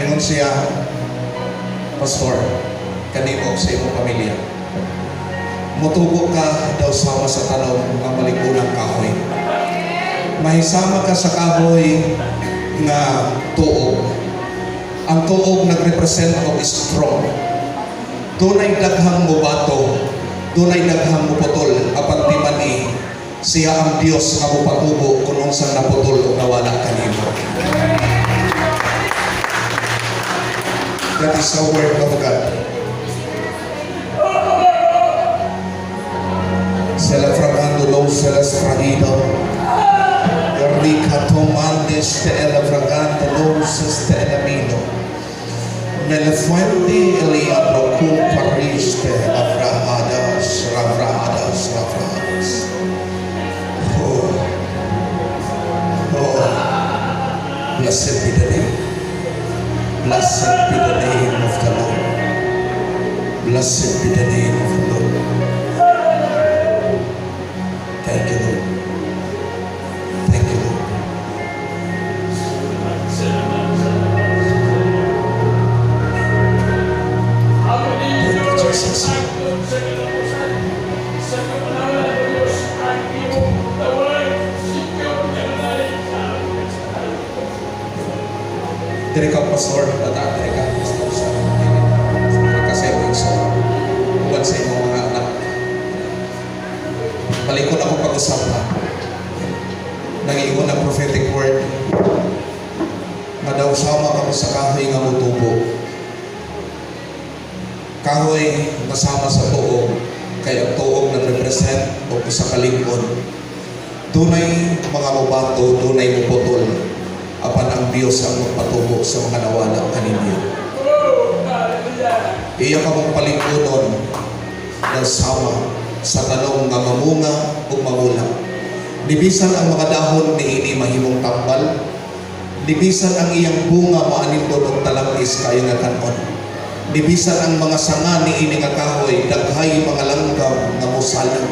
Ingon siya, Pastor, kanimo sa imong pamilya. Mutubo ka daw sama sa tanong ng maligunang kahoy. Mahisama ka sa kahoy nga tuog. Ang tuog nagrepresent of strong. Dunay daghang mubato, dunay daghang muputol, apan di man siya ang Dios nga mupatubo kung unsang naputol o nawala kanimo. That is the word of God. Se la fragando lo se la sfragido. Rica tomande ste la fragando lo se ste la mino. Nella fuente li abro cum pariste afrahadas, rafrahadas, rafrahadas. Oh, oh, blessed be the name. Blessed be the name of the Lord. Blessed be the name of the Lord. Thank you, Lord. Thank you, Lord. Thank you, Jesus. Dari ka, Pastor, dari ka, Pastor, dari ka sa iyong iso, buwan sa iyong mga anak. Balikon ako pag-usapan. Nangiingon ang prophetic word na daw sama kami sa kahoy nga mutubo. Kahoy nasama sa tuog, kaya ang tuog nag-represent o sa kalingkod. Dunay mga mubato, dunay muputol, apan ang Diyos ang magpatubo sa mga nawala kaninyo. Iya ka mong palingkunon na sama sa tanong nga mamunga o mamulang. Libisan ang mga dahon ni ini mahimong tambal. Libisan ang iyang bunga maanindon og talangis kayo nga kanon. Libisan ang mga sanga ni ini nga kahoy daghay mga langgam nga musalang.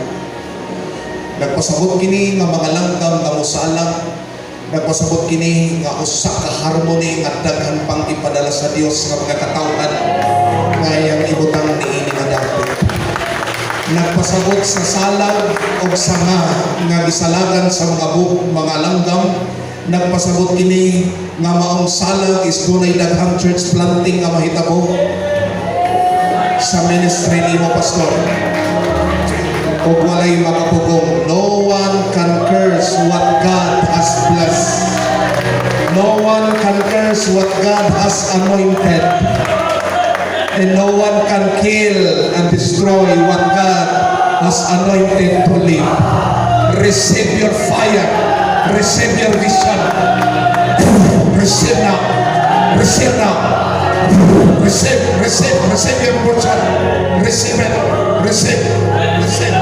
Nagpasabot kini nga mga langgam nga musalang. Nagpasabot kini nga usa ka harmony nga daghan pang ipadala sa Dios nga mga katawhan nga iyang ibutang ni ini nga dahon. Nagpasabot sa salag o sanga nga gisalagan sa mga langgam. Nagpasabot kini nga maong salag is dunay daghang church planting nga mahitabo sa ministry nimo, Pastor. O walay makapugong. No one can curse what God has blessed. No one can curse what God has anointed. And no one can kill and destroy what God has anointed to live. Receive your fire. Receive your vision. Receive now. Receive now. Receive your portion. Receive it. Receive. Receive.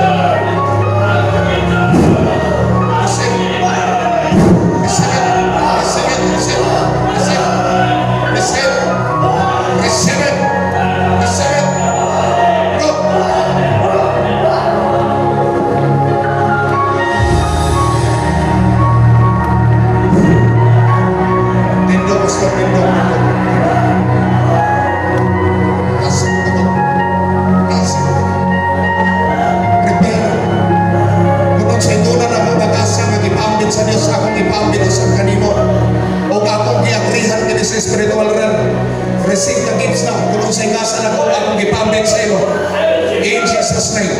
Sa Dios akong ipamit sa kanimo o akong giagrihan kini sa spiritual realm. Receive the gifts na kung sa ingasan ako akong ipamit sa iyo in Jesus' name.